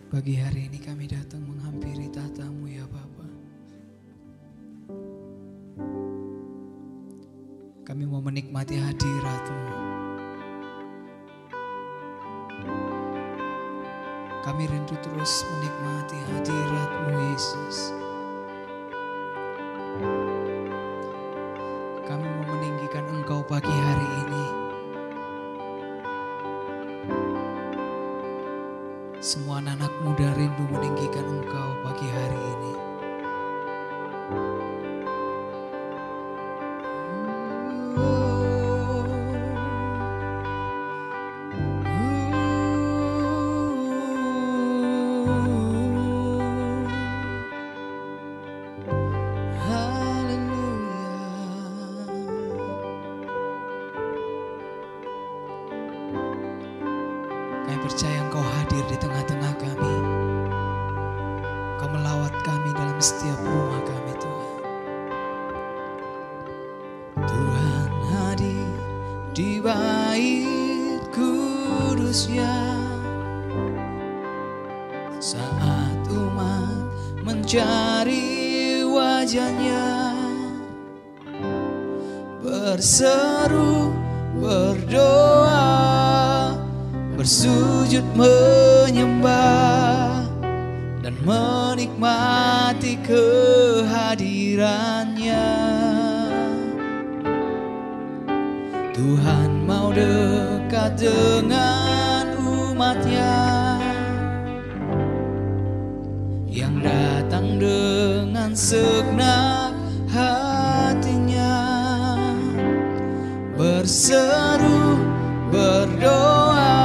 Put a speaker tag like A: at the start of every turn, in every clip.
A: Pagi hari ini kami datang menghampiri tahta-Mu ya Bapa. Kami mau menikmati hadirat-Mu. Kami rindu terus menikmati hadirat-Mu Yesus. Kami mau meninggikan Engkau pagi hari ini. Semua anak muda rindu meninggikan Engkau pagi hari ini. Kami percaya Engkau hadir di tengah-tengah kami. Engkau melawat kami dalam setiap rumah kami Tuhan. Tuhan hadir di bait kudus-Nya saat umat mencari wajah-Nya, berseru, berdoa, bersujud menyembah dan menikmati kehadiran-Nya. Tuhan mau dekat dengan umat-Nya yang datang dengan segenap hatinya, berseru, berdoa,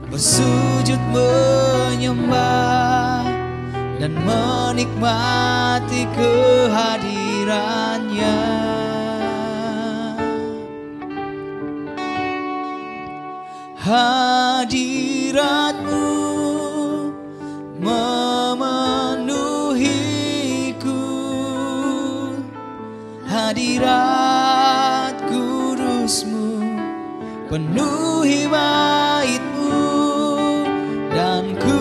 A: bersujud menyembah dan menikmati kehadiran-Nya. Hadirat-Mu memenuhiku, hadirat kudus-Mu penuhi bait-Mu, dan ku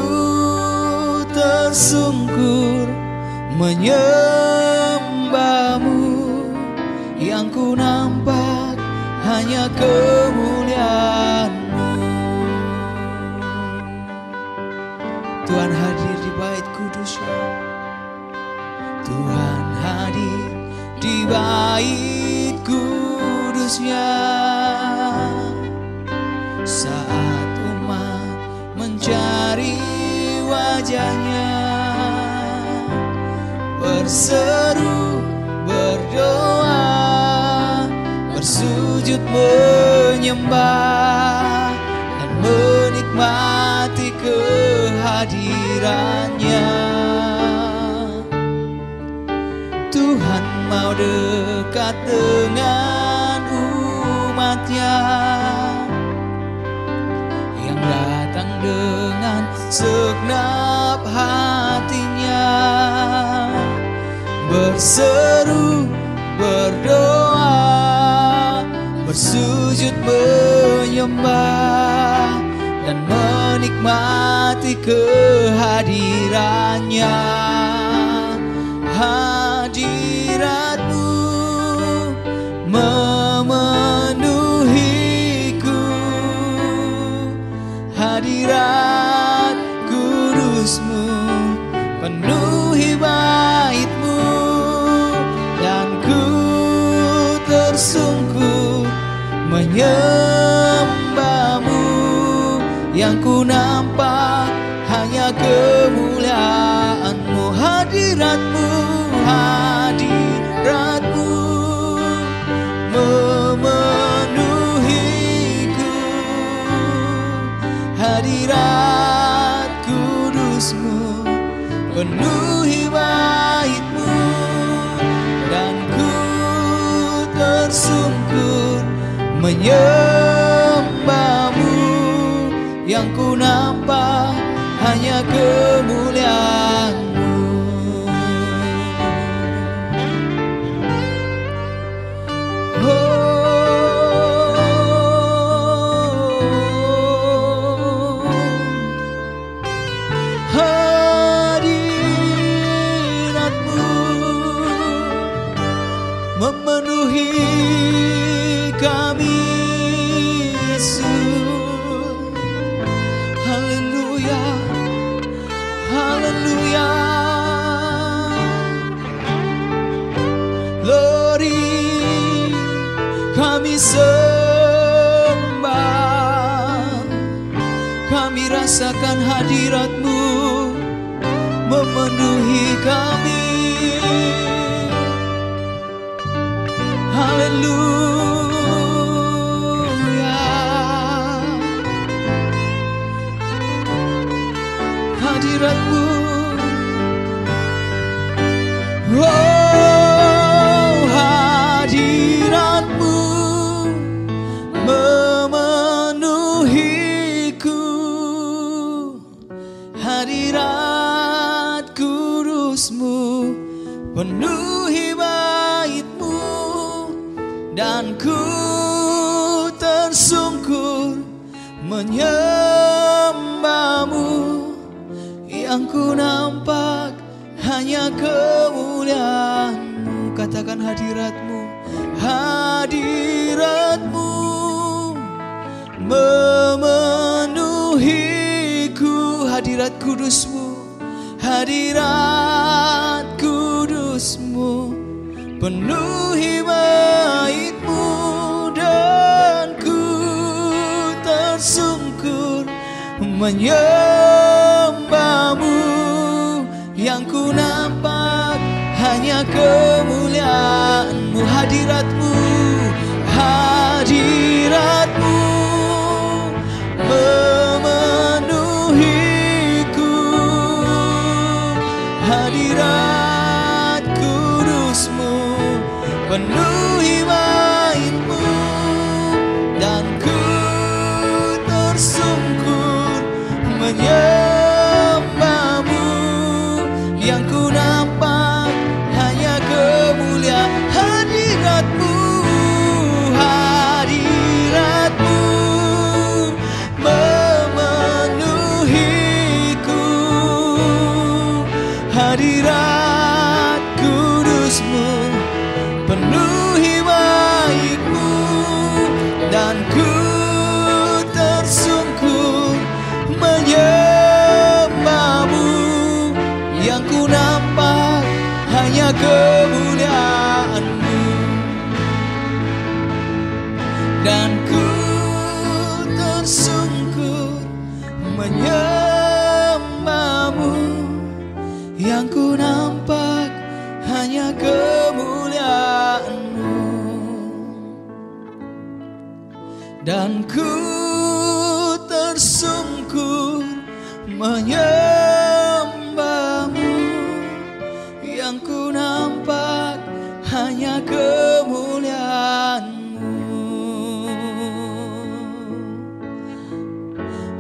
A: tersungkur menyembah-Mu. Yang ku nampak hanya kemuliaan-Mu. Tuhan hadir di bait kudus-Nya. Tuhan hadir di bait kudus-Nya saat umat mencari wajah-Nya, berseru, berdoa, bersujud menyembah dan menikmati kehadiran-Nya. Tuhan mau dekat dengan umat-Nya yang datang dengan segenap hatinya, berseru, berdoa, bersujud menyembah dan menikmati kehadiran-Nya. Hadirat-Mu memenuhiku, hadirat kudus-Mu penuhi bait-Mu, dan ku tersungkur menyembah-Mu. Yang ku nampak hanya kemuliaan-Mu. Hadirat-Mu, hadirat-Mu memenuhiku, hadirat kudus-Mu penuhi bait-Mu, dan ku tersungkur menyembah-Mu. Yang ku nampak hanya kemuliaan-Mu. rasakan hadirat-Mu memenuhi kami. Haleluya. Hadirat-Mu, oh hadirat-Mu memenuhiku. Hadirat kudus-Mu penuhi bait-Mu, dan ku tersungkur menyembah-Mu. Yang ku nampak hanya kemuliaan-Mu. Katakan hadirat-Mu, hadirat-Mu memenuhiku. Hadirat kudus-Mu, hadirat kudus-Mu penuhi bait-Mu, dan ku tersungkur menyembah-Mu. Yang ku nampak hanya kemuliaan-Mu. Hadirat-Mu, hadirat-Mu memenuhiku. Hadirat kudus-Mu penuhi bait-Mu, dan ku tersungkur menyembah-Mu. Yang ku nampak hanya kemuliaan. Hadirat-Mu, hadirat-Mu memenuhiku. Hadirat kudus-Mu penuhi bait-Mu, dan ku tersungkur menyembah-Mu. Yang ku nampak hanya kemuliaan-Mu, dan ku tersungkur menyembah-Mu. Yang ku nampak hanya kemuliaan-Mu, dan ku tersungkur menyembah-Mu. Yang ku nampak hanya kemuliaan-Mu.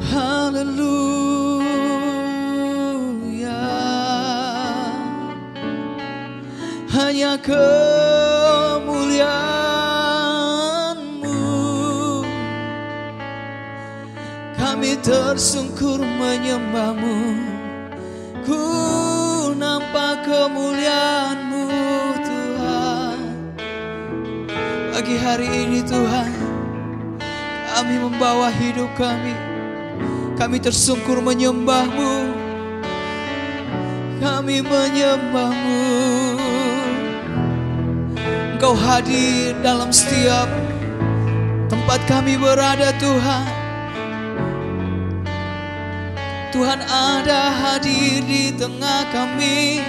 A: Haleluya. Hanya kemuliaan-Mu. Kami tersungkur menyembah-Mu. Ku nampak kemuliaan-Mu, Tuhan. Pagi hari ini Tuhan, kami membawa hidup kami. Kami tersungkur menyembah-Mu. Kami menyembah-Mu. Engkau hadir dalam setiap tempat kami berada, Tuhan. Tuhan ada hadir di tengah kami.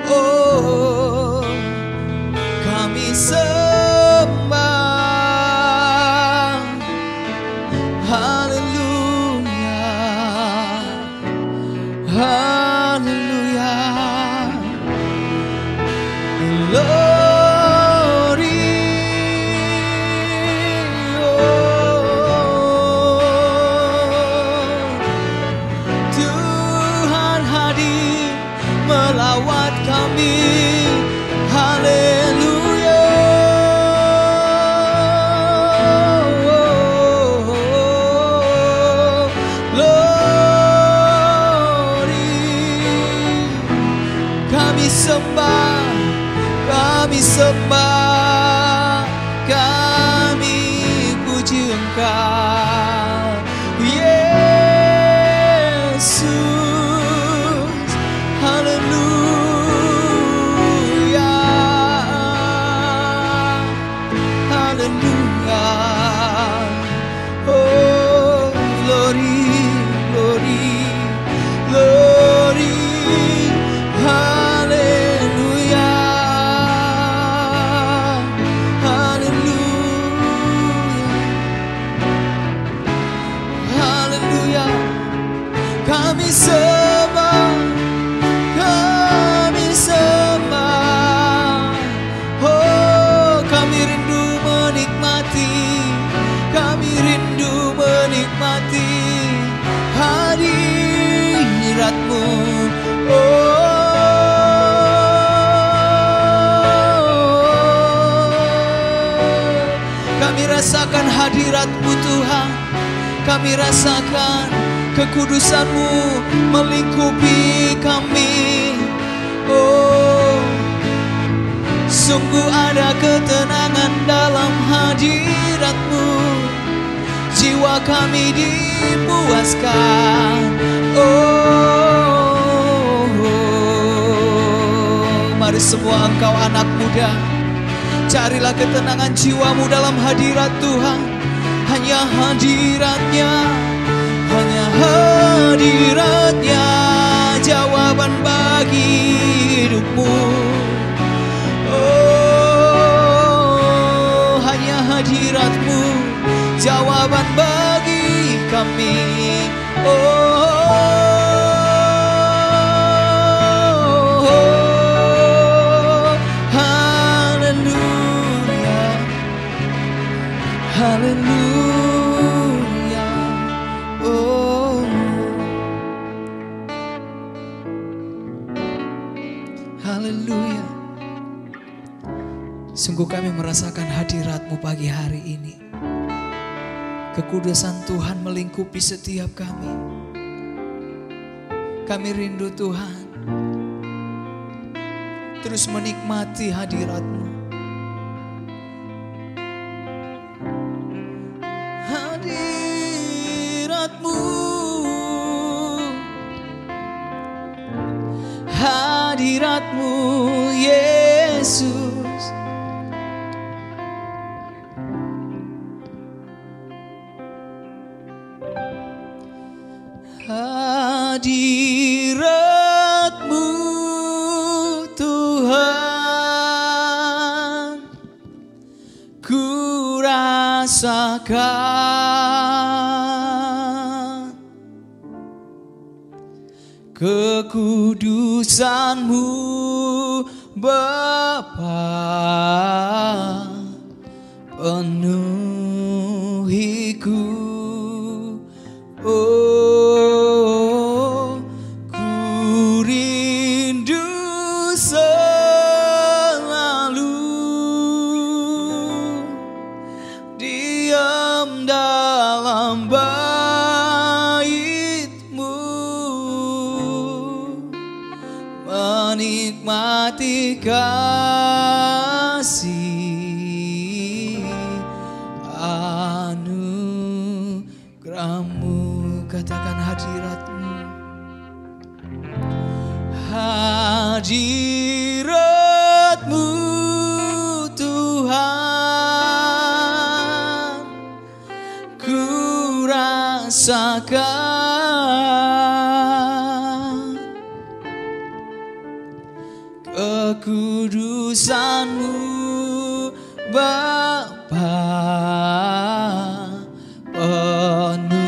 A: Oh, kami sembah. Haleluya, haleluya. Glory, Tuhan hadir melawat kami. Haleluya. Kami sembah, kami sembah, kami puji Engkau, Yesus. Haleluya, haleluya. Oh, glory, Kami sembah, kami sembah. Oh, kami rindu menikmati, kami rindu menikmati hadirat-Mu. Kami rasakan hadirat-Mu Tuhan. Kami rasakan kekudusan-Mu melingkupi kami. Oh, sungguh ada ketenangan dalam hadirat-Mu. Jiwa kami dipuaskan. Mari semua engkau anak muda, carilah ketenangan jiwamu dalam hadirat Tuhan. Hanya hadirat-Nya, hanya hadirat-Nya jawaban bagi hidupmu. Oh, hanya hadirat-Mu jawaban bagi kami.
B: Haleluya. Oh, haleluya.
A: Sungguh kami merasakan hadirat-Mu pagi hari ini. Kekudusan Tuhan melingkupi setiap kami. Kami rindu Tuhan terus menikmati hadirat-Mu.
B: Hadirat-Mu, hadirat-Mu Yesus. Hadirat-Mu Tuhan, ku rasakan kekudusan-Mu Bapa, penuhiku. Oh, ku rindu selalu diam dalam bait-Mu, menikmati kasih anugerah-Mu.
A: Katakan hadirat-Mu.
B: Hadirat-Mu Tuhan, ku rasakan kekudusan-Mu Bapa, penuhiku.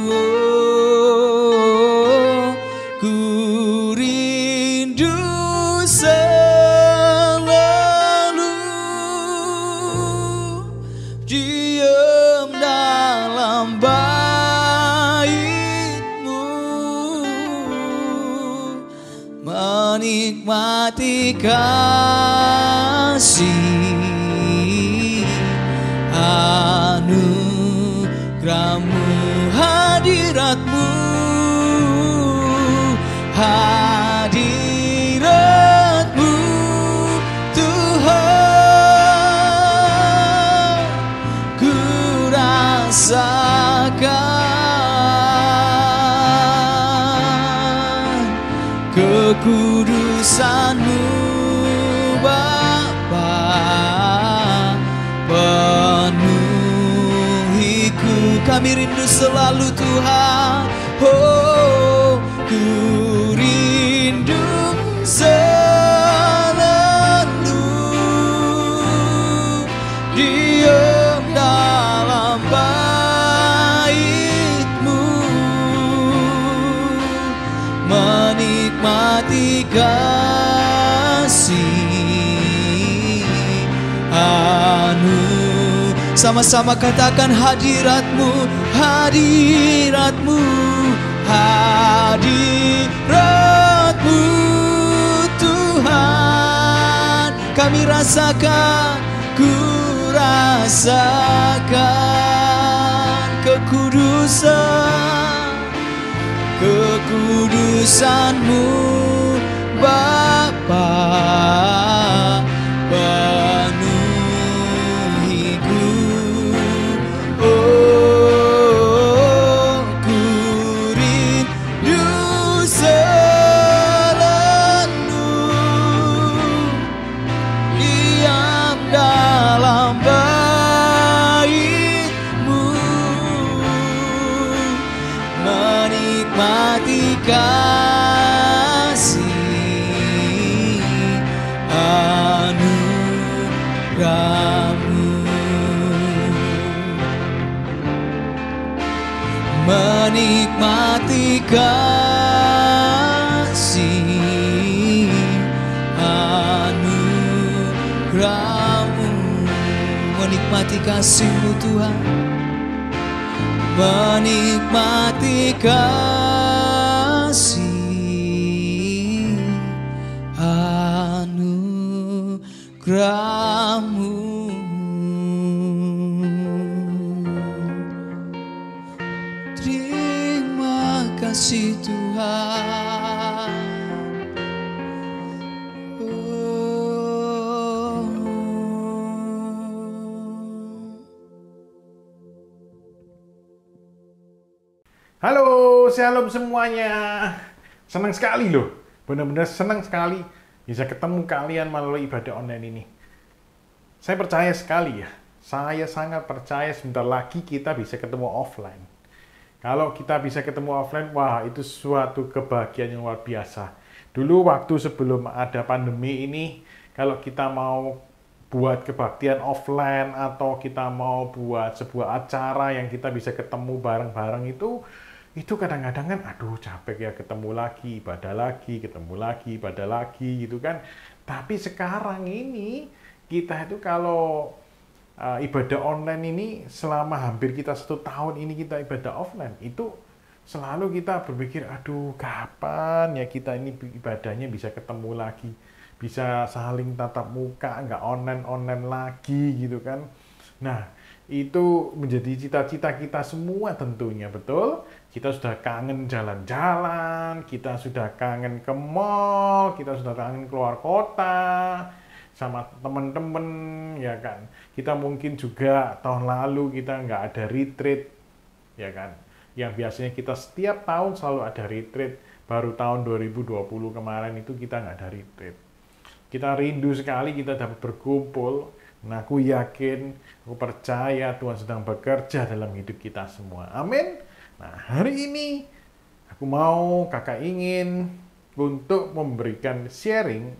B: Oh, ku rindu selalu diam dalam bait-Mu, menikmati kasih anugerah-Mu. Hadirat-Mu, hadirat-Mu Tuhan, ku rasakan kekudusan-Mu Bapa, penuhiku. Kami rindu selalu Tuhan. Oh, ku rindu selalu diam dalam bait-Mu, menikmati kasih sama-sama katakan hadiratmu, hadiratmu, hadiratmu Tuhan. Kami rasakan, ku rasakan kekudusan-Mu Bapa. Penuhiku, oh ku rindu selalu diam dalam bait-Mu, menikmati kasih anugerah-Mu, menikmati kasih anugerah-Mu, menikmati kasih-Mu Tuhan, menikmati kasih anugerah-Mu. Terima kasih Tuhan.
C: Halo, shalom semuanya. Senang sekali loh, benar-benar senang sekali bisa ketemu kalian melalui ibadah online ini. Saya percaya sekali ya, saya sangat percaya sebentar lagi kita bisa ketemu offline. Kalau kita bisa ketemu offline, wah itu suatu kebahagiaan yang luar biasa. Dulu waktu sebelum ada pandemi ini, kalau kita mau buat kebaktian offline atau kita mau buat sebuah acara yang kita bisa ketemu bareng-bareng itu kadang-kadang kan aduh capek ya, ketemu lagi, ibadah lagi, ketemu lagi, ibadah lagi gitu kan. Tapi sekarang ini kita itu kalau ibadah online ini selama hampir kita 1 tahun ini kita ibadah offline, itu selalu kita berpikir aduh kapan ya kita ini ibadahnya bisa ketemu lagi, bisa saling tatap muka, nggak online lagi gitu kan. Nah itu menjadi cita-cita kita semua tentunya, betul? Kita sudah kangen jalan-jalan, kita sudah kangen ke mall, kita sudah kangen keluar kota sama teman-teman, ya kan. Kita mungkin juga tahun lalu kita nggak ada retreat, ya kan. Yang biasanya kita setiap tahun selalu ada retreat, baru tahun 2020 kemarin itu kita nggak ada retreat. Kita rindu sekali kita dapat berkumpul. Nah, aku yakin, aku percaya Tuhan sedang bekerja dalam hidup kita semua. Amin. Nah, hari ini aku mau, kakak ingin untuk memberikan sharing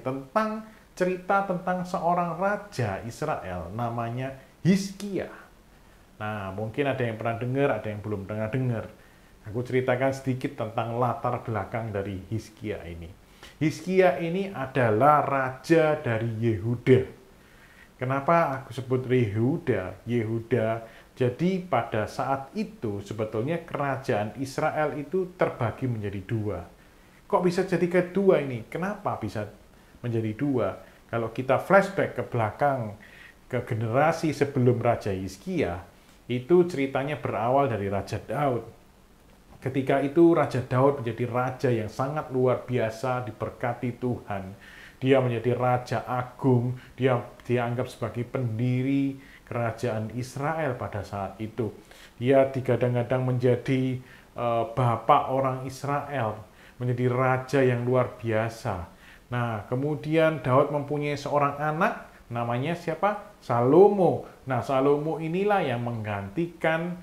C: tentang cerita tentang seorang raja Israel namanya Hizkia. Nah, mungkin ada yang pernah dengar, ada yang belum pernah dengar. Aku ceritakan sedikit tentang latar belakang dari Hizkia ini. Hizkia ini adalah raja dari Yehuda. Kenapa aku sebut Yehuda? Jadi pada saat itu sebetulnya kerajaan Israel itu terbagi menjadi 2. Kok bisa jadi kedua ini? Kenapa bisa menjadi 2? Kalau kita flashback ke belakang, ke generasi sebelum Raja Hizkia, itu ceritanya berawal dari Raja Daud. Ketika itu Raja Daud menjadi raja yang sangat luar biasa, diberkati Tuhan. Dia menjadi raja agung, dia dianggap sebagai pendiri kerajaan Israel pada saat itu. Dia digadang-gadang menjadi bapak orang Israel, menjadi raja yang luar biasa. Nah, kemudian Daud mempunyai seorang anak, namanya siapa? Salomo. Nah, Salomo inilah yang menggantikan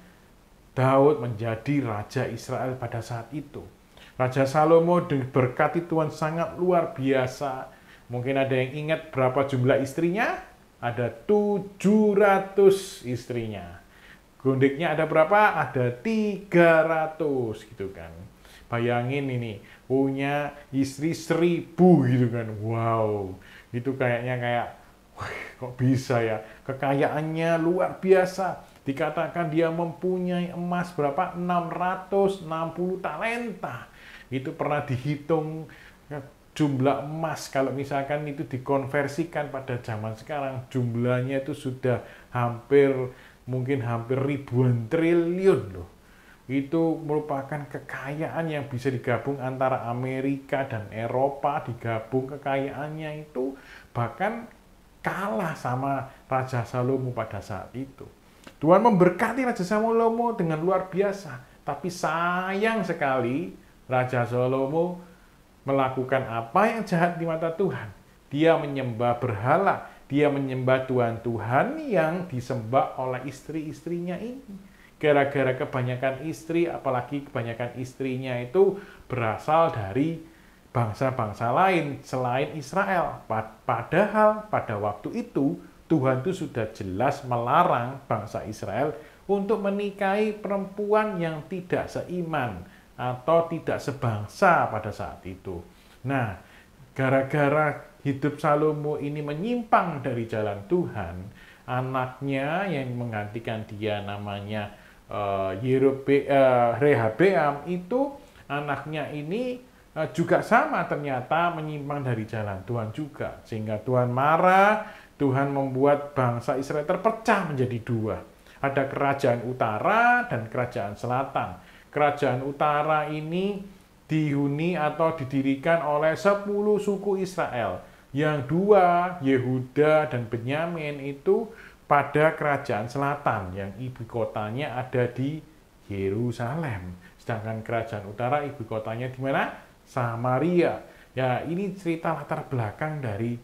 C: Daud menjadi raja Israel pada saat itu. Raja Salomo diberkati Tuhan sangat luar biasa. Mungkin ada yang ingat berapa jumlah istrinya? Ada 700 istrinya. Gondeknya ada berapa? Ada 300 gitu kan. Bayangin ini, punya istri 1.000 gitu kan. Wow, itu kayaknya kayak, wah, kok bisa ya? Kekayaannya luar biasa. Dikatakan dia mempunyai emas berapa? 660 talenta. Itu pernah dihitung jumlah emas, kalau misalkan itu dikonversikan pada zaman sekarang, jumlahnya itu sudah mungkin hampir ribuan triliun loh. Itu merupakan kekayaan yang bisa digabung antara Amerika dan Eropa, digabung kekayaannya itu bahkan kalah sama Raja Salomo pada saat itu. Tuhan memberkati Raja Salomo dengan luar biasa, tapi sayang sekali Raja Salomo melakukan apa yang jahat di mata Tuhan. Dia menyembah berhala, dia menyembah Tuhan-Tuhan yang disembah oleh istri-istrinya ini. Gara-gara kebanyakan istri, apalagi kebanyakan istrinya itu berasal dari bangsa-bangsa lain selain Israel. Padahal pada waktu itu Tuhan itu sudah jelas melarang bangsa Israel untuk menikahi perempuan yang tidak seiman atau tidak sebangsa pada saat itu. Nah, gara-gara hidup Salomo ini menyimpang dari jalan Tuhan, anaknya yang menggantikan dia namanya Rehabeam, itu anaknya ini juga sama ternyata menyimpang dari jalan Tuhan juga. Sehingga Tuhan marah, Tuhan membuat bangsa Israel terpecah menjadi dua. Ada kerajaan utara dan kerajaan selatan. Kerajaan utara ini dihuni atau didirikan oleh 10 suku Israel. Yang 2, Yehuda dan Benyamin, itu pada kerajaan selatan, yang ibu kotanya ada di Yerusalem. Sedangkan kerajaan utara ibu kotanya di mana? Samaria. Ya, ini cerita latar belakang dari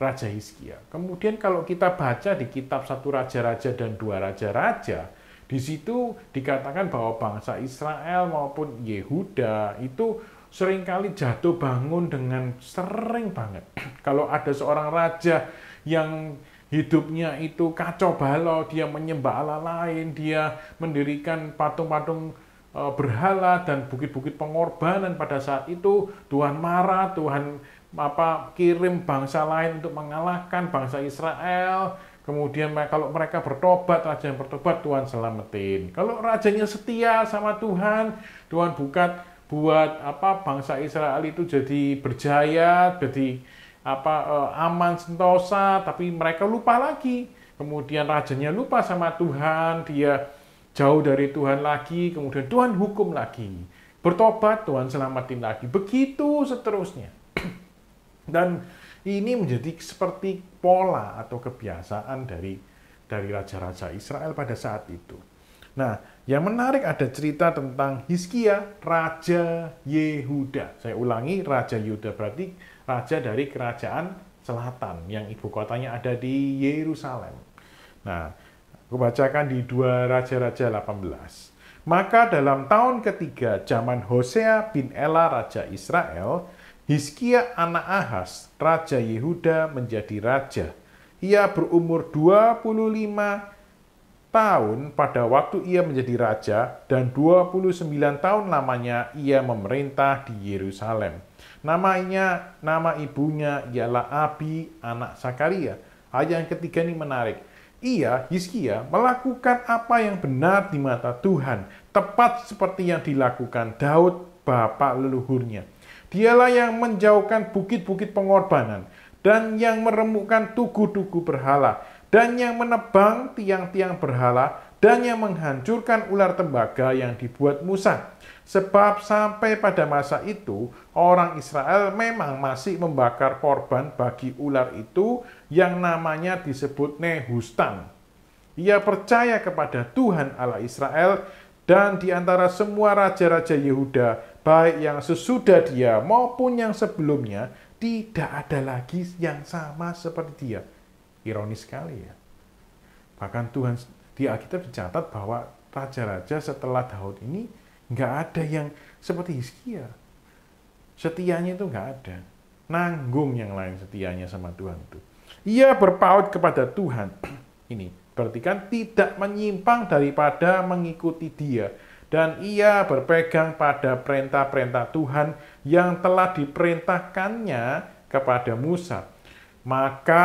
C: Raja Hizkia. Kemudian kalau kita baca di kitab 1 Raja-Raja dan 2 Raja-Raja, di situ dikatakan bahwa bangsa Israel maupun Yehuda itu seringkali jatuh bangun dengan sering banget. Kalau ada seorang raja yang hidupnya itu kacau balau, dia menyembah Allah lain, dia mendirikan patung-patung berhala dan bukit-bukit pengorbanan, pada saat itu Tuhan marah, Tuhan kirim bangsa lain untuk mengalahkan bangsa Israel. Kemudian kalau mereka bertobat, raja yang bertobat, Tuhan selamatin. Kalau rajanya setia sama Tuhan, Tuhan buat bangsa Israel itu jadi berjaya, jadi aman sentosa, tapi mereka lupa lagi. Kemudian rajanya lupa sama Tuhan, dia jauh dari Tuhan lagi, kemudian Tuhan hukum lagi. Bertobat, Tuhan selamatin lagi. Begitu seterusnya. Dan ini menjadi seperti pola atau kebiasaan dari raja-raja Israel pada saat itu. Nah, yang menarik ada cerita tentang Hizkia, Raja Yehuda. Saya ulangi, Raja Yehuda berarti raja dari kerajaan selatan, yang ibu kotanya ada di Yerusalem. Nah, aku bacakan di 2 Raja-Raja 18. Maka dalam tahun ketiga zaman Hosea bin Ela Raja Israel, Hizkia anak Ahaz, Raja Yehuda menjadi raja. Ia berumur 25 tahun pada waktu ia menjadi raja, dan 29 tahun lamanya ia memerintah di Yerusalem. Nama ibunya ialah Abi, anak Sakaria. Ayat yang ketiga ini menarik. Ia, Hizkia, melakukan apa yang benar di mata Tuhan, tepat seperti yang dilakukan Daud, bapak leluhurnya. Dialah yang menjauhkan bukit-bukit pengorbanan, dan yang meremukkan tugu-tugu berhala, dan yang menebang tiang-tiang berhala, dan yang menghancurkan ular tembaga yang dibuat Musa. Sebab sampai pada masa itu, orang Israel memang masih membakar korban bagi ular itu yang namanya disebut Nehustan. Ia percaya kepada Tuhan Allah Israel, dan di antara semua raja-raja Yehuda, baik yang sesudah dia maupun yang sebelumnya, tidak ada lagi yang sama seperti dia. Ironis sekali ya. Bahkan Tuhan di Alkitab dicatat bahwa raja-raja setelah Daud ini nggak ada yang seperti Hizkia. Setianya itu nggak ada. Nanggung yang lain setianya sama Tuhan itu. Ia berpaut kepada Tuhan. Ini berarti kan tidak menyimpang daripada mengikuti dia. dan ia berpegang pada perintah-perintah Tuhan yang telah diperintahkannya kepada Musa. Maka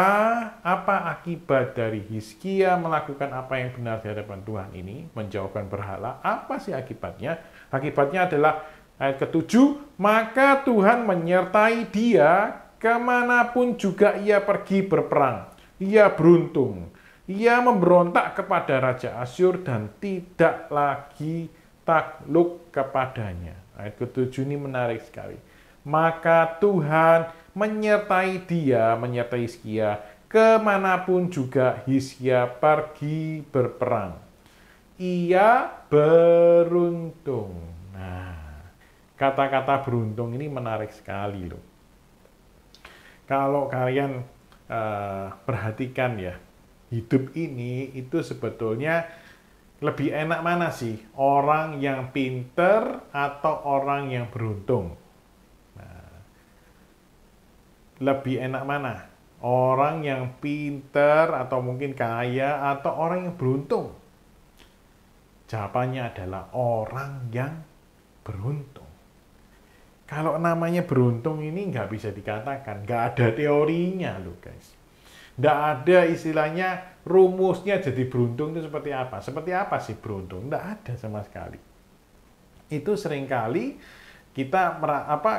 C: apa akibat dari Hizkia melakukan apa yang benar di hadapan Tuhan ini, menjauhkan berhala? Apa sih akibatnya? Akibatnya adalah ayat ke-7, maka Tuhan menyertai dia kemanapun juga ia pergi berperang. Ia beruntung. Ia memberontak kepada Raja Asyur dan tidak lagi takluk kepadanya. Ayat ke-7 ini menarik sekali. Maka Tuhan menyertai dia, menyertai Hizkia, kemanapun juga Hizkia pergi berperang. Ia beruntung. Nah, kata-kata beruntung ini menarik sekali loh. Kalau kalian perhatikan ya, hidup ini itu sebetulnya lebih enak mana sih? Orang yang pinter atau orang yang beruntung? Lebih enak mana? Orang yang pinter atau mungkin kaya atau orang yang beruntung? Jawabannya adalah orang yang beruntung. Kalau namanya beruntung ini nggak bisa dikatakan, nggak ada teorinya loh guys. Nggak ada istilahnya rumusnya jadi beruntung itu seperti apa. Seperti apa sih beruntung? Nggak ada sama sekali. Itu seringkali kita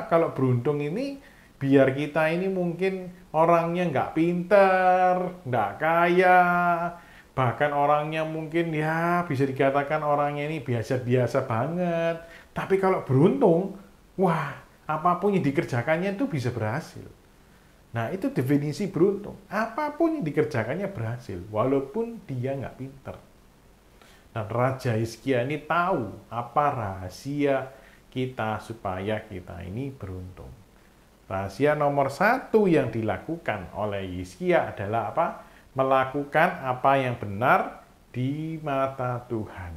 C: kalau beruntung ini biar kita ini mungkin orangnya nggak pinter, nggak kaya, bahkan orangnya mungkin ya bisa dikatakan orangnya ini biasa-biasa banget. Tapi kalau beruntung, wah apapun yang dikerjakannya itu bisa berhasil. Nah itu definisi beruntung. Apapun yang dikerjakannya berhasil, walaupun dia nggak pinter. Dan Raja Hizkia ini tahu apa rahasia kita supaya kita ini beruntung. Rahasia nomor 1 yang dilakukan oleh Hizkia adalah apa? Melakukan apa yang benar di mata Tuhan.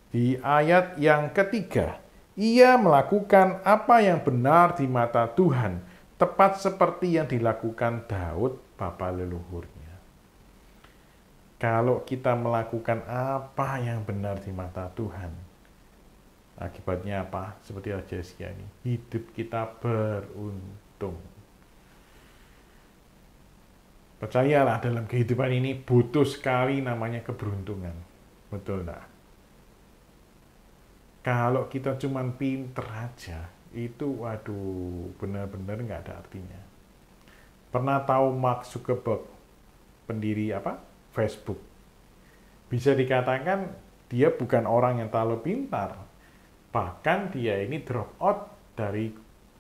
C: Di ayat yang ketiga, ia melakukan apa yang benar di mata Tuhan, tepat seperti yang dilakukan Daud, bapa leluhurnya. Kalau kita melakukan apa yang benar di mata Tuhan, akibatnya apa? Seperti Raja Hizkia ini, hidup kita beruntung. Percayalah dalam kehidupan ini butuh sekali namanya keberuntungan. Betul enggak? Kalau kita cuma pinter aja, itu waduh benar-benar nggak ada artinya. Pernah tahu Mark Zuckerberg, pendiri Facebook? Bisa dikatakan dia bukan orang yang terlalu pintar. Bahkan dia ini drop out dari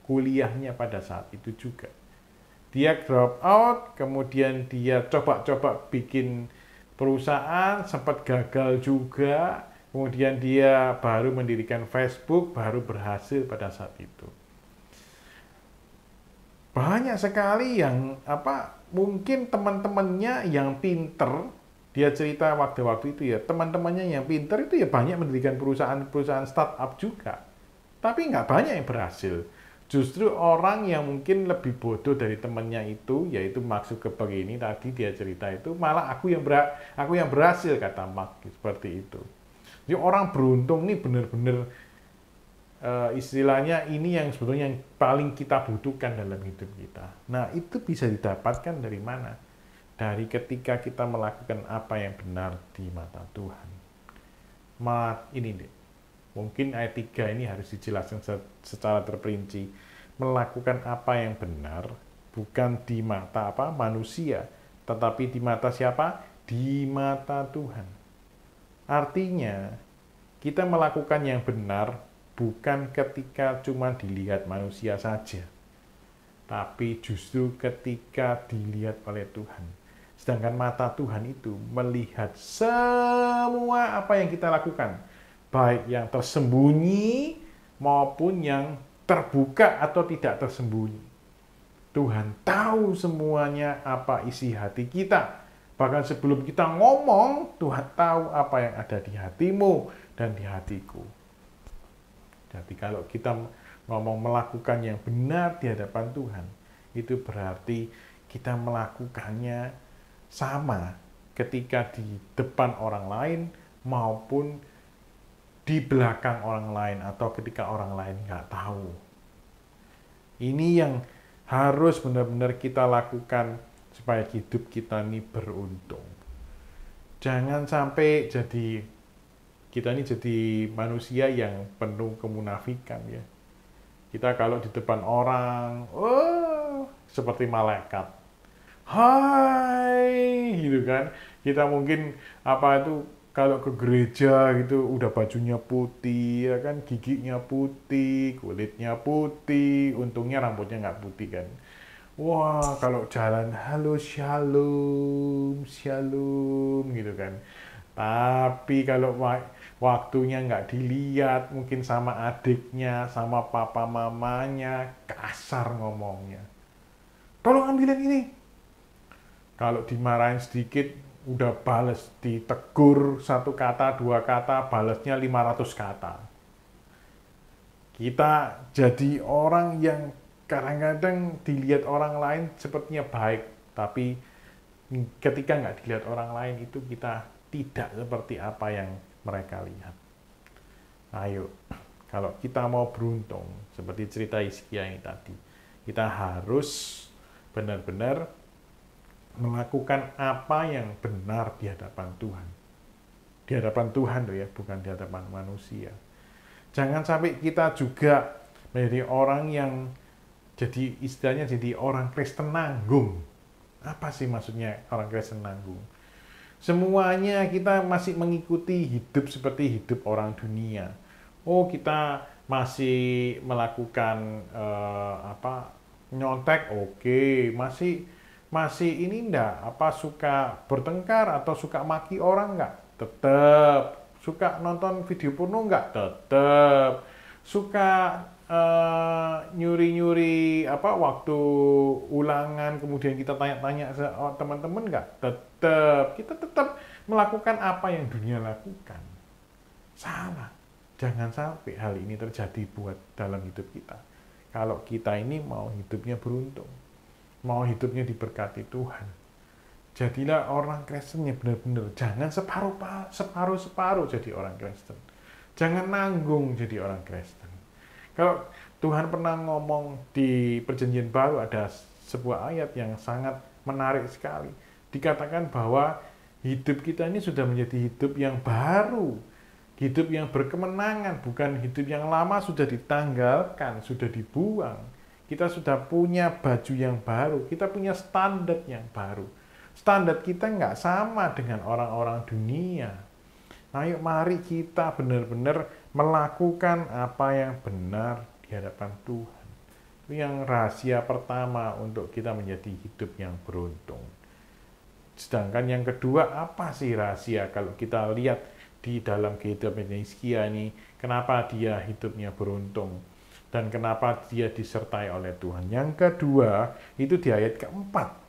C: kuliahnya pada saat itu juga. Dia drop out, kemudian dia coba-coba bikin perusahaan, sempat gagal juga. Kemudian dia baru mendirikan Facebook, baru berhasil pada saat itu. Banyak sekali yang mungkin teman-temannya yang pinter, dia cerita waktu itu ya, teman-temannya yang pinter itu ya banyak mendirikan perusahaan startup juga. Tapi nggak banyak yang berhasil. Justru orang yang mungkin lebih bodoh dari temannya itu, yaitu Mark Zuckerberg ini tadi dia cerita itu, malah aku yang berhasil, kata Mark, seperti itu. Jadi orang beruntung ini benar-benar istilahnya ini yang sebetulnya yang paling kita butuhkan dalam hidup kita. Nah itu bisa didapatkan dari mana? Dari ketika kita melakukan apa yang benar di mata Tuhan. Ini deh, mungkin ayat 3 ini harus dijelaskan secara terperinci. Melakukan apa yang benar bukan di mata manusia, tetapi di mata siapa? Di mata Tuhan. Artinya kita melakukan yang benar bukan ketika cuma dilihat manusia saja, tapi justru ketika dilihat oleh Tuhan. Sedangkan mata Tuhan itu melihat semua apa yang kita lakukan, baik yang tersembunyi maupun yang terbuka atau tidak tersembunyi. Tuhan tahu semuanya apa isi hati kita. Bahkan sebelum kita ngomong, Tuhan tahu apa yang ada di hatimu dan di hatiku. Jadi kalau kita ngomong melakukan yang benar di hadapan Tuhan, itu berarti kita melakukannya sama ketika di depan orang lain maupun di belakang orang lain atau ketika orang lain nggak tahu. Ini yang harus benar-benar kita lakukan supaya hidup kita ini beruntung. Jangan sampai kita ini jadi manusia yang penuh kemunafikan ya. Kita kalau di depan orang, seperti malaikat. Hai, gitu kan. Kita mungkin kalau ke gereja gitu udah bajunya putih, ya kan, giginya putih, kulitnya putih, untungnya rambutnya nggak putih kan. Wah, kalau jalan halo shalom, shalom gitu kan. Tapi kalau waktunya nggak dilihat, mungkin sama adiknya, sama papa mamanya, kasar ngomongnya. Tolong ambilin ini. Kalau dimarahin sedikit, udah bales, ditegur 1 kata, 2 kata, balesnya 500 kata. Kita jadi orang yang kadang-kadang dilihat orang lain sepertinya baik, tapi ketika nggak dilihat orang lain itu kita tidak seperti apa yang mereka lihat. Ayo, kalau kita mau beruntung, seperti cerita Hizkia ini tadi, kita harus benar-benar melakukan apa yang benar di hadapan Tuhan. Di hadapan Tuhan loh ya, bukan di hadapan manusia. Jangan sampai kita juga menjadi orang yang istilahnya jadi orang Kristen nanggung. Apa sih maksudnya orang Kristen nanggung? Semuanya kita masih mengikuti hidup seperti hidup orang dunia. Kita masih melakukan nyontek, oke. Masih ini enggak, suka bertengkar atau suka maki orang enggak? Tetap. Suka nonton video porno enggak? Tetap. Suka nyuri-nyuri waktu ulangan kemudian kita tanya-tanya teman-teman enggak? Tetap. Kita tetap melakukan apa yang dunia lakukan. Salah. Jangan sampai hal ini terjadi buat dalam hidup kita. Kalau kita ini mau hidupnya beruntung, mau hidupnya diberkati Tuhan, jadilah orang Kristen yang benar-benar. Jangan separuh-separuh jadi orang Kristen. Jangan nanggung jadi orang Kristen. Kalau Tuhan pernah ngomong di Perjanjian Baru, ada sebuah ayat yang sangat menarik sekali. Dikatakan bahwa hidup kita ini sudah menjadi hidup yang baru, hidup yang berkemenangan, bukan hidup yang lama sudah ditanggalkan, sudah dibuang. Kita sudah punya baju yang baru, kita punya standar yang baru. Standar kita nggak sama dengan orang-orang dunia. Ayo mari kita benar-benar melakukan apa yang benar di hadapan Tuhan. Itu yang rahasia pertama untuk kita menjadi hidup yang beruntung. Sedangkan yang kedua, apa sih rahasia kalau kita lihat di dalam kehidupan Hizkia ini, kenapa dia hidupnya beruntung? Dan kenapa dia disertai oleh Tuhan? Yang kedua, itu di ayat keempat.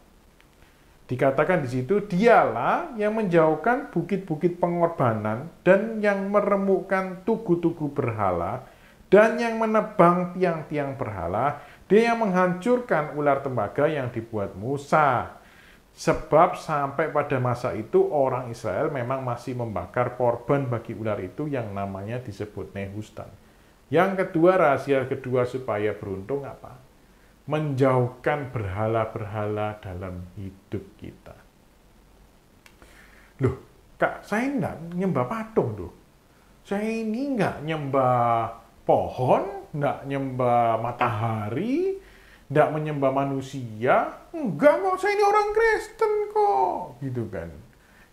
C: Dikatakan di situ, dialah yang menjauhkan bukit-bukit pengorbanan dan yang meremukkan tugu-tugu berhala dan yang menebang tiang-tiang berhala, dia yang menghancurkan ular tembaga yang dibuat Musa. Sebab sampai pada masa itu orang Israel memang masih membakar korban bagi ular itu yang namanya disebut Nehustan. Yang kedua, rahasia kedua supaya beruntung apa? Menjauhkan berhala-berhala dalam hidup kita. Loh, Kak, saya enggak nyembah patung loh. Saya ini enggak nyembah pohon, enggak nyembah matahari, enggak menyembah manusia. Enggak kok, saya ini orang Kristen kok. Gitu kan.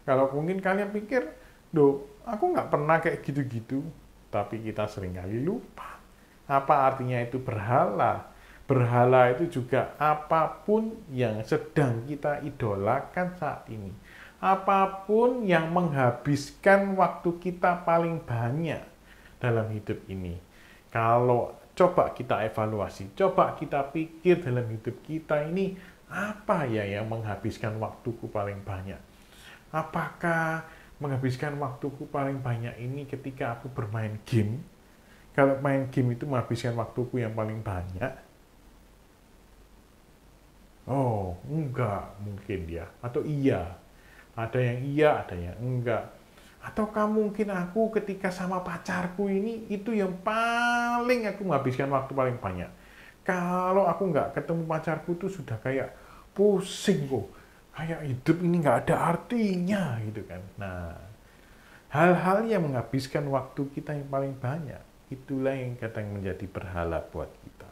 C: Kalau mungkin kalian pikir, loh, aku enggak pernah kayak gitu-gitu. Tapi kita seringkali lupa. Apa artinya itu berhala? Berhala itu juga apapun yang sedang kita idolakan saat ini. Apapun yang menghabiskan waktu kita paling banyak dalam hidup ini. Kalau coba kita evaluasi, coba kita pikir dalam hidup kita ini, apa ya yang menghabiskan waktuku paling banyak? Apakah menghabiskan waktuku paling banyak ini ketika aku bermain game? Kalau main game itu menghabiskan waktuku yang paling banyak? Enggak mungkin ya. Atau iya. Ada yang iya, ada yang enggak. Ataukah mungkin aku ketika sama pacarku ini, itu yang paling aku menghabiskan waktu paling banyak. Kalau aku nggak ketemu pacarku itu sudah kayak pusing kok. Kayak hidup ini nggak ada artinya gitu kan. Nah, hal-hal yang menghabiskan waktu kita yang paling banyak, itulah yang kadang menjadi berhala buat kita.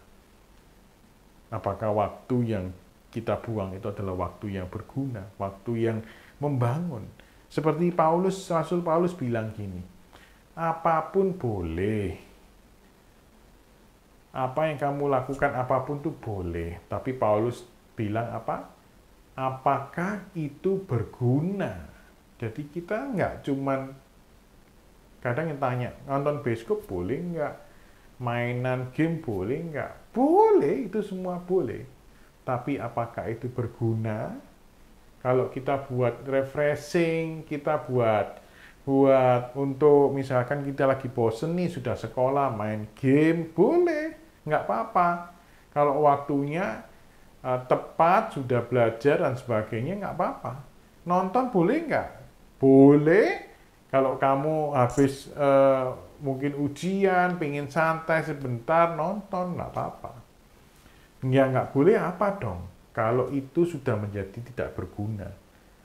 C: Apakah waktu yang kita buang itu adalah waktu yang berguna, waktu yang membangun? Seperti Rasul Paulus bilang gini, apapun boleh. Apa yang kamu lakukan, apapun itu boleh. Tapi Paulus bilang apa? Apakah itu berguna? Jadi kita nggak cuman, kadang yang tanya, nonton bioskop boleh nggak? Mainan game boleh nggak? Boleh, itu semua boleh. Tapi apakah itu berguna? Kalau kita buat refreshing, kita buat untuk misalkan kita lagi bosen nih, sudah sekolah main game, boleh, nggak apa-apa. Kalau waktunya tepat, sudah belajar dan sebagainya, nggak apa-apa. Nonton boleh nggak? Boleh. Kalau kamu habis mungkin ujian, pengen santai sebentar, nonton, nggak apa-apa. Ya nggak boleh apa dong? Kalau itu sudah menjadi tidak berguna.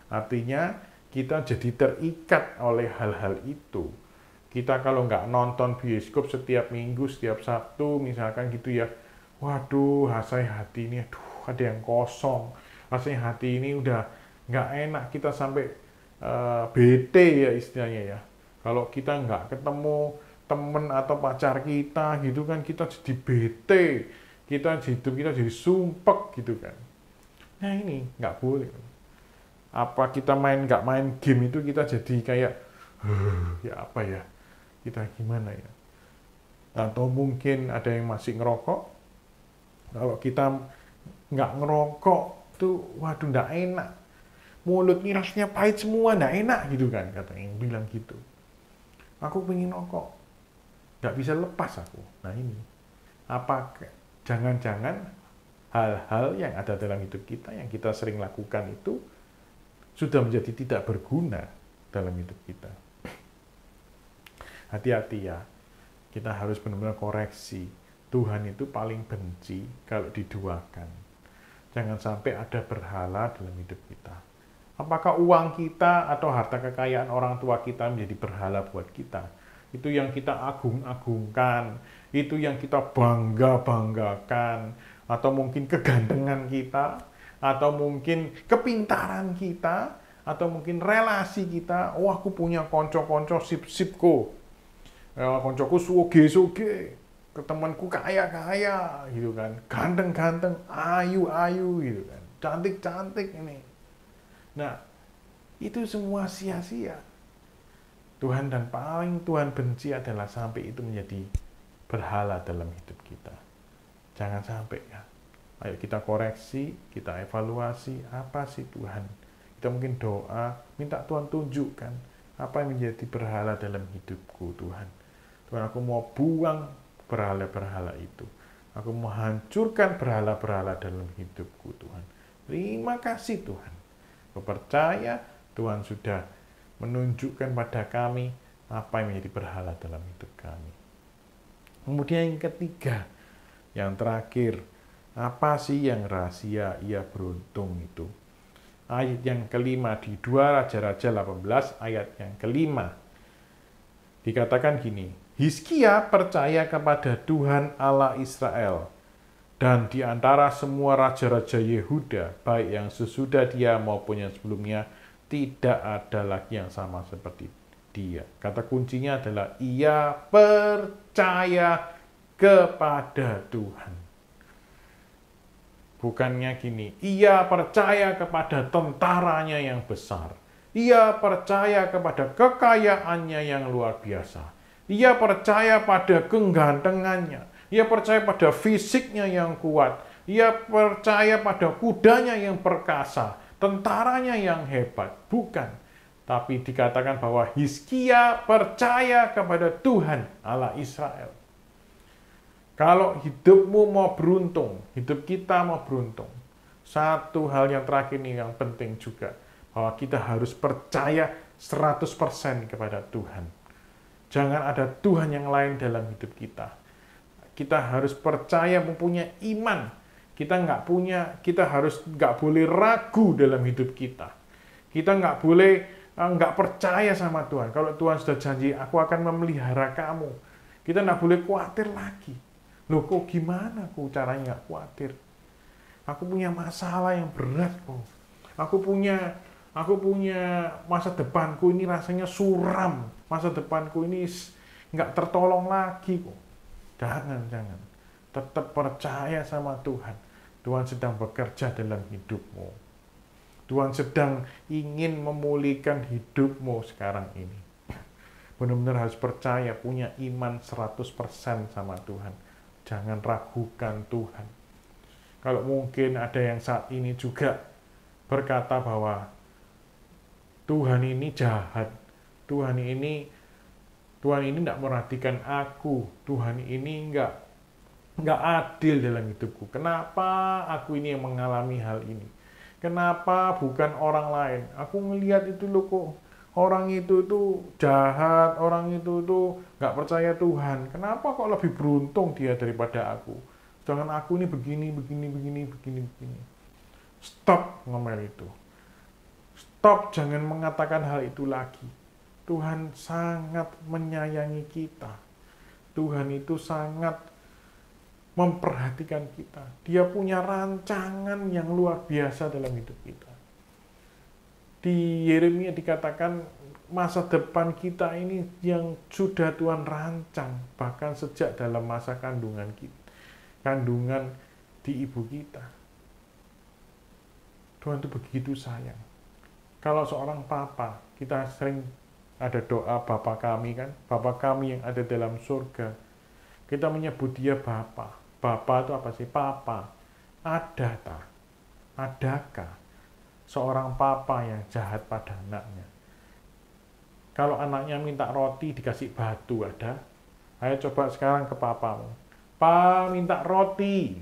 C: Artinya kita jadi terikat oleh hal-hal itu. Kita kalau nggak nonton bioskop setiap minggu, setiap Sabtu, misalkan gitu ya, waduh, rasanya hati ini, aduh, ada yang kosong. Rasanya hati ini udah nggak enak, kita sampai bete ya istilahnya ya. Kalau kita nggak ketemu temen atau pacar kita gitu kan, kita jadi bete. Hidup kita jadi sumpek gitu kan. Nah ini nggak boleh. Apa kita nggak main game itu kita jadi kayak ya apa ya, kita gimana ya, atau mungkin ada yang masih ngerokok. Kalau kita nggak ngerokok tuh waduh nggak enak, mulut ini rasanya pahit semua, nggak enak gitu kan, kata yang bilang gitu. Aku pengen rokok, nggak bisa lepas aku. Nah ini apa, jangan-jangan hal-hal yang ada dalam hidup kita, yang kita sering lakukan itu sudah menjadi tidak berguna dalam hidup kita. Hati-hati ya, kita harus benar-benar koreksi. Tuhan itu paling benci kalau diduakan. Jangan sampai ada berhala dalam hidup kita. Apakah uang kita atau harta kekayaan orang tua kita menjadi berhala buat kita? Itu yang kita agung-agungkan, itu yang kita bangga-banggakan, atau mungkin kegantengan kita, atau mungkin kepintaran kita, atau mungkin relasi kita. Oh, aku punya konco-konco sip-sipku, koncoku suge-suge, temanku kaya-kaya gitu kan, ganteng-ganteng, ayu-ayu gitu kan, cantik-cantik ini. Nah, itu semua sia-sia. Tuhan dan paling Tuhan benci adalah sampai itu menjadi berhala dalam hidup kita. Jangan sampai ya. Ayo kita koreksi, kita evaluasi apa sih Tuhan. Kita mungkin doa, minta Tuhan tunjukkan apa yang menjadi berhala dalam hidupku Tuhan. Tuhan, aku mau buang berhala-berhala itu. Aku mau hancurkan berhala-berhala dalam hidupku Tuhan. Terima kasih Tuhan. Aku percaya Tuhan sudah menunjukkan pada kami apa yang menjadi berhala dalam hidup kami. Kemudian yang ketiga, yang terakhir, apa sih yang rahasia ia beruntung itu? Ayat yang kelima di 2 Raja-Raja 18 ayat yang kelima. Dikatakan gini, Hizkia percaya kepada Tuhan Allah Israel, dan di antara semua raja-raja Yehuda, baik yang sesudah dia maupun yang sebelumnya, tidak ada lagi yang sama seperti dia. Kata kuncinya adalah ia percaya kepada Tuhan. Bukannya gini, ia percaya kepada tentaranya yang besar. Ia percaya kepada kekayaannya yang luar biasa. Ia percaya pada kegantengannya. Ia percaya pada fisiknya yang kuat. Ia percaya pada kudanya yang perkasa, tentaranya yang hebat. Bukan. Tapi dikatakan bahwa Hizkia percaya kepada Tuhan Allah Israel. Kalau hidupmu mau beruntung, hidup kita mau beruntung, satu hal yang terakhir ini yang penting juga, bahwa kita harus percaya 100% kepada Tuhan. Jangan ada Tuhan yang lain dalam hidup kita. Kita harus percaya, mempunyai iman. Kita harus nggak boleh ragu dalam hidup kita. Kita nggak percaya sama Tuhan. Kalau Tuhan sudah janji, aku akan memelihara kamu. Kita nggak boleh khawatir lagi. Loh, kok gimana aku caranya nggak khawatir? Aku punya masalah yang berat kok. Aku punya masa depanku ini rasanya suram. Masa depanku ini nggak tertolong lagi kok. Jangan. Tetap percaya sama Tuhan. Tuhan sedang bekerja dalam hidupmu. Tuhan sedang ingin memulihkan hidupmu sekarang ini. Benar-benar harus percaya, punya iman 100% sama Tuhan. Jangan ragukan Tuhan. Kalau mungkin ada yang saat ini juga berkata bahwa Tuhan ini jahat, Tuhan ini tidak merhatikan aku, Tuhan ini nggak adil dalam hidupku. Kenapa aku ini yang mengalami hal ini? Kenapa bukan orang lain? Aku ngelihat itu loh kok, orang itu tuh jahat, orang itu tuh nggak percaya Tuhan. Kenapa kok lebih beruntung dia daripada aku? Jangan aku ini begini. Stop ngomel itu. Stop, jangan mengatakan hal itu lagi. Tuhan sangat menyayangi kita. Tuhan itu sangat memperhatikan kita. Dia punya rancangan yang luar biasa dalam hidup kita. Di Yeremia dikatakan masa depan kita ini yang sudah Tuhan rancang, bahkan sejak dalam masa kandungan di ibu kita. Tuhan itu begitu sayang. Kalau seorang papa, kita sering ada doa Bapa kami kan, Bapa kami yang ada dalam surga. Kita menyebut dia Bapa. Bapa itu apa sih? Papa. Adakah seorang papa yang jahat pada anaknya? Kalau anaknya minta roti dikasih batu, ada? Ayo coba sekarang ke papamu. Pa minta roti.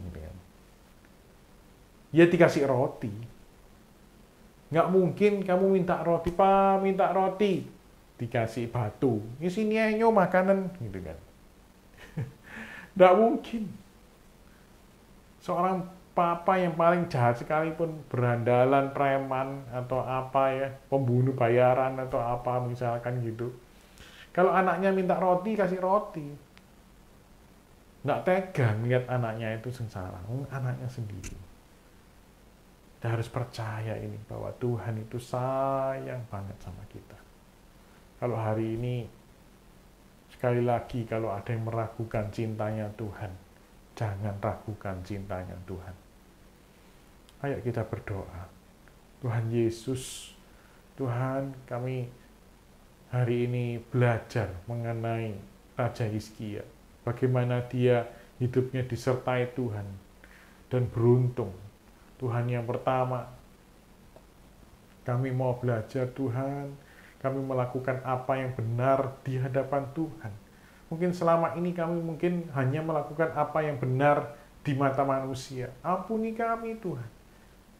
C: Ya dikasih roti. Nggak mungkin kamu minta roti, Pa, minta roti. Dikasih batu. Ini sini ayo makanan. Gitu kan. Nggak mungkin. Seorang papa yang paling jahat sekalipun, berandalan, preman, atau apa ya, pembunuh bayaran, atau apa misalkan gitu. Kalau anaknya minta roti, kasih roti. Nggak tega melihat anaknya itu sengsara. Anaknya sendiri. Kita harus percaya ini bahwa Tuhan itu sayang banget sama kita. Kalau hari ini, sekali lagi kalau ada yang meragukan cintanya Tuhan, jangan ragukan cintanya Tuhan. Ayo kita berdoa. Tuhan Yesus, Tuhan, kami hari ini belajar mengenai Raja Hizkia. Bagaimana dia hidupnya disertai Tuhan dan beruntung. Tuhan yang pertama, kami mau belajar Tuhan, kami melakukan apa yang benar di hadapan Tuhan. Mungkin selama ini kami hanya melakukan apa yang benar di mata manusia. Ampuni kami Tuhan.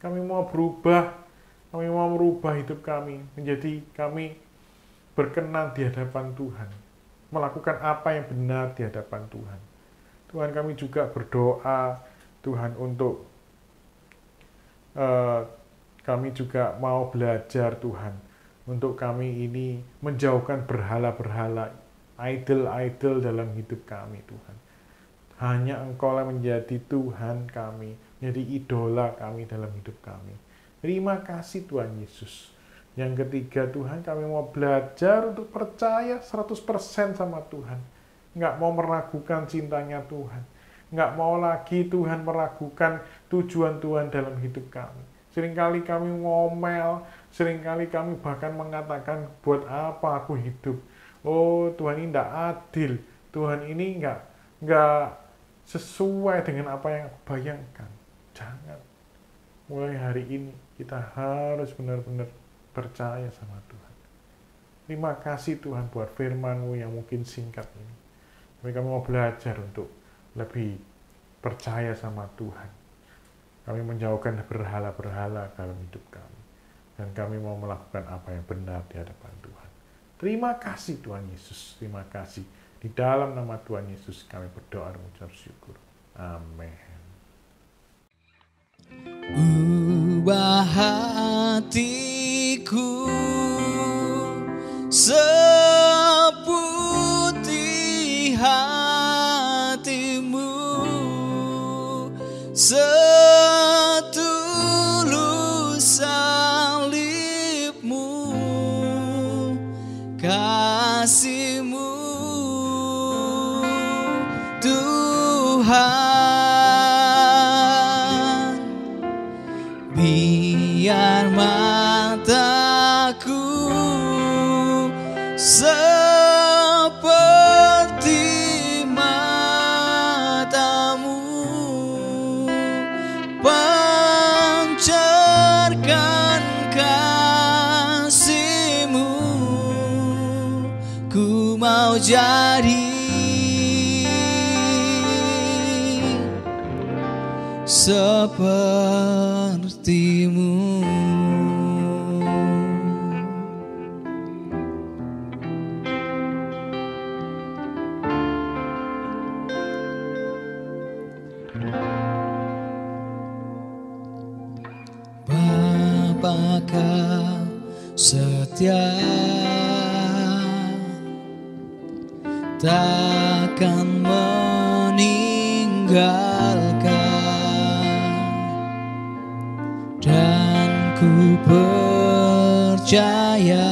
C: Kami mau berubah, kami mau merubah hidup kami, menjadi kami berkenan di hadapan Tuhan. Melakukan apa yang benar di hadapan Tuhan. Tuhan, kami juga berdoa, Tuhan, untuk kami juga mau belajar Tuhan, untuk kami ini menjauhkan berhala-berhala, idol-idol dalam hidup kami Tuhan. Hanya Engkau yang menjadi Tuhan kami, menjadi idola kami dalam hidup kami. Terima kasih Tuhan Yesus. Yang ketiga Tuhan, kami mau belajar untuk percaya 100% sama Tuhan. Nggak mau meragukan cintanya Tuhan. Nggak mau lagi Tuhan meragukan tujuan Tuhan dalam hidup kami. Seringkali kami ngomel, seringkali kami bahkan mengatakan, buat apa aku hidup? Oh, Tuhan ini nggak adil. Tuhan ini nggak sesuai dengan apa yang aku bayangkan. Jangan. Mulai hari ini kita harus benar-benar percaya sama Tuhan. Terima kasih Tuhan buat firman-Mu yang mungkin singkat ini. Tapi kami mau belajar untuk lebih percaya sama Tuhan. Kami menjauhkan berhala-berhala dalam hidup kami. dan kami mau melakukan apa yang benar di hadapan Tuhan. Terima kasih Tuhan Yesus, terima kasih. Di dalam nama Tuhan Yesus kami berdoa dan mengucap syukur. Amin.
B: Ubah hatiku seputih hatimu, setulus salibmu, kasihmu Tuhan. Biar mataku seperti matamu, pancarkan kasihmu. Ku mau jadi sepertimu. Bapa kau setia, takkan meninggalkan, dan ku percaya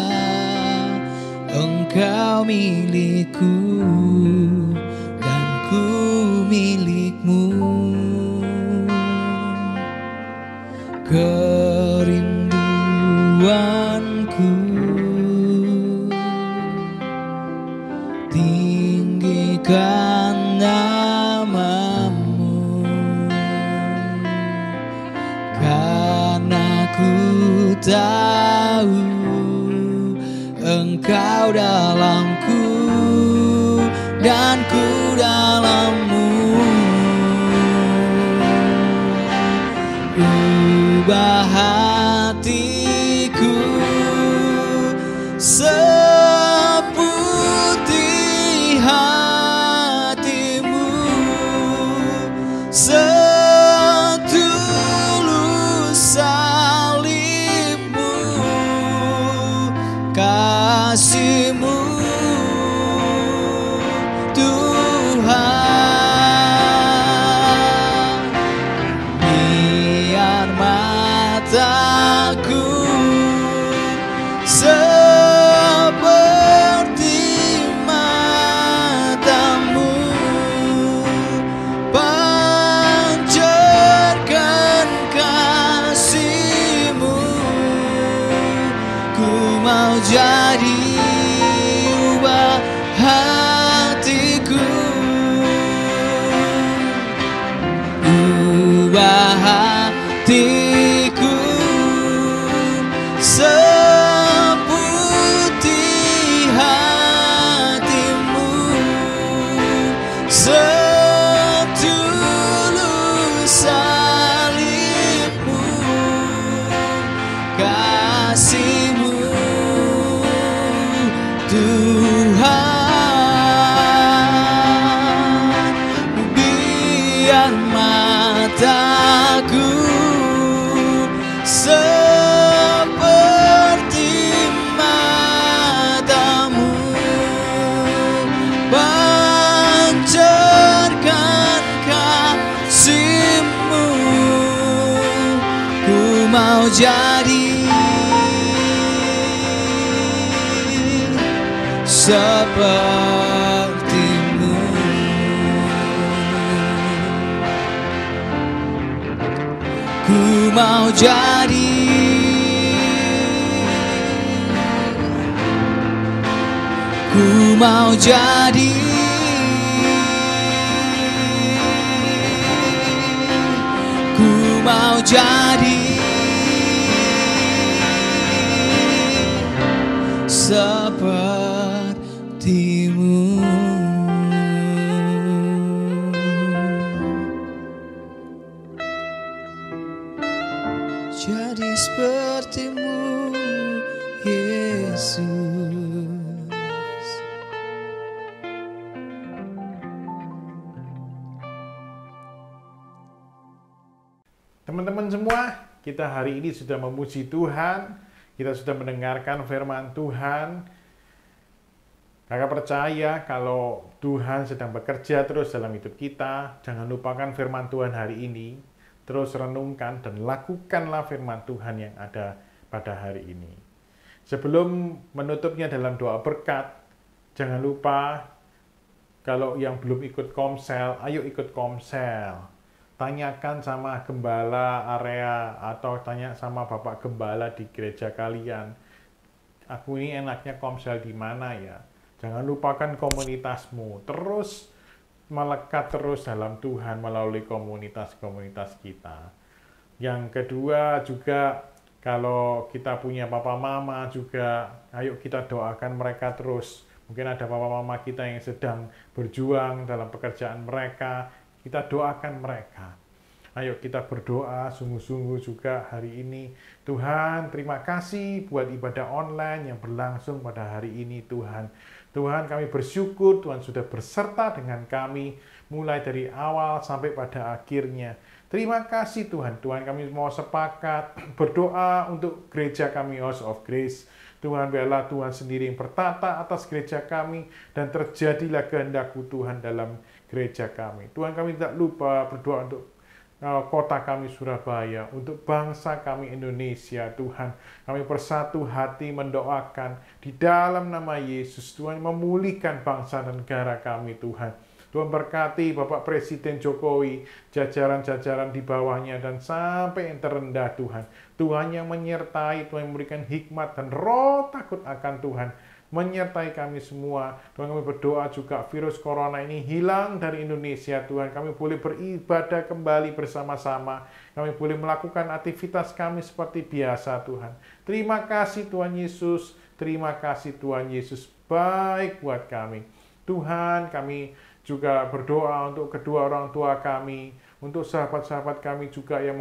B: Engkau milikku dan ku milikmu. Kerinduanku tinggikan namamu, karena ku tahu Engkau dalamku dan ku dalammu. Ubah hatiku seputih hatimu, setulus salibmu, kasihmu Tuhan. Biar mataku seperti matamu, pancarkan kasihmu. Ku mau jadi ubah hatiku, ubah hatiku seputih hatimu, setulus salibmu, kasihmu Tuhan. Biar mataku seperti matamu, pancarkan kasihmu. Ku mau jadi sepertimu. Ku mau jadi ku mau jadi sepertimu. Jadi sepertimu. Yesus.
C: Teman-teman semua, kita hari ini sudah memuji Tuhan, kita sudah mendengarkan firman Tuhan. Kakak percaya kalau Tuhan sedang bekerja terus dalam hidup kita, jangan lupakan firman Tuhan hari ini, terus renungkan dan lakukanlah firman Tuhan yang ada pada hari ini. Sebelum menutupnya dalam doa berkat, jangan lupa kalau yang belum ikut komsel, ayo ikut komsel. Tanyakan sama gembala area atau tanya sama Bapak Gembala di gereja kalian. Aku ini enaknya komsel di mana ya? Jangan lupakan komunitasmu. Terus melekat terus dalam Tuhan melalui komunitas-komunitas kita. Yang kedua juga, kalau kita punya papa mama juga, ayo kita doakan mereka terus. Mungkin ada papa mama kita yang sedang berjuang dalam pekerjaan mereka, kita doakan mereka. Ayo kita berdoa sungguh-sungguh juga hari ini. Tuhan, terima kasih buat ibadah online yang berlangsung pada hari ini Tuhan. Tuhan, kami bersyukur Tuhan sudah berserta dengan kami mulai dari awal sampai pada akhirnya. Terima kasih Tuhan. Tuhan, kami mau sepakat berdoa untuk gereja kami House of Grace. Tuhan, biarlah Tuhan sendiri yang bertata atas gereja kami dan terjadilah kehendak-Mu Tuhan dalam gereja kami. Tuhan, kami tidak lupa berdoa untuk kota kami Surabaya, untuk bangsa kami Indonesia. Tuhan, kami bersatu hati mendoakan di dalam nama Yesus, Tuhan, memulihkan bangsa dan negara kami Tuhan. Tuhan berkati Bapak Presiden Jokowi, jajaran-jajaran di bawahnya dan sampai yang terendah Tuhan. Tuhan yang menyertai, Tuhan yang memberikan hikmat dan roh takut akan Tuhan menyertai kami semua. Tuhan, kami berdoa juga virus corona ini hilang dari Indonesia. Tuhan, kami boleh beribadah kembali bersama-sama. Kami boleh melakukan aktivitas kami seperti biasa Tuhan. Terima kasih Tuhan Yesus. Terima kasih Tuhan Yesus, baik buat kami. Tuhan, kami juga berdoa untuk kedua orang tua kami, untuk sahabat-sahabat kami juga yang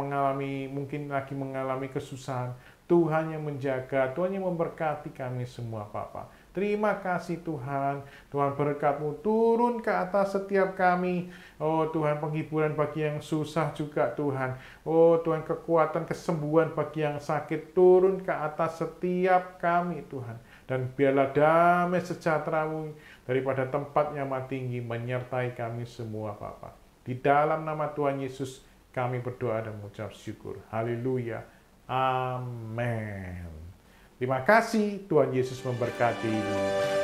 C: mungkin lagi mengalami kesusahan. Tuhan yang menjaga, Tuhan yang memberkati kami semua Bapa. Terima kasih Tuhan. Tuhan, berkat-Mu turun ke atas setiap kami. Oh Tuhan, penghiburan bagi yang susah juga Tuhan. Oh Tuhan, kekuatan, kesembuhan bagi yang sakit turun ke atas setiap kami Tuhan. Dan biarlah damai sejahtera-Mu daripada tempat yang maha tinggi menyertai kami semua Bapa. Di dalam nama Tuhan Yesus kami berdoa dan mengucap syukur. Haleluya. Amin. Terima kasih, Tuhan Yesus memberkati.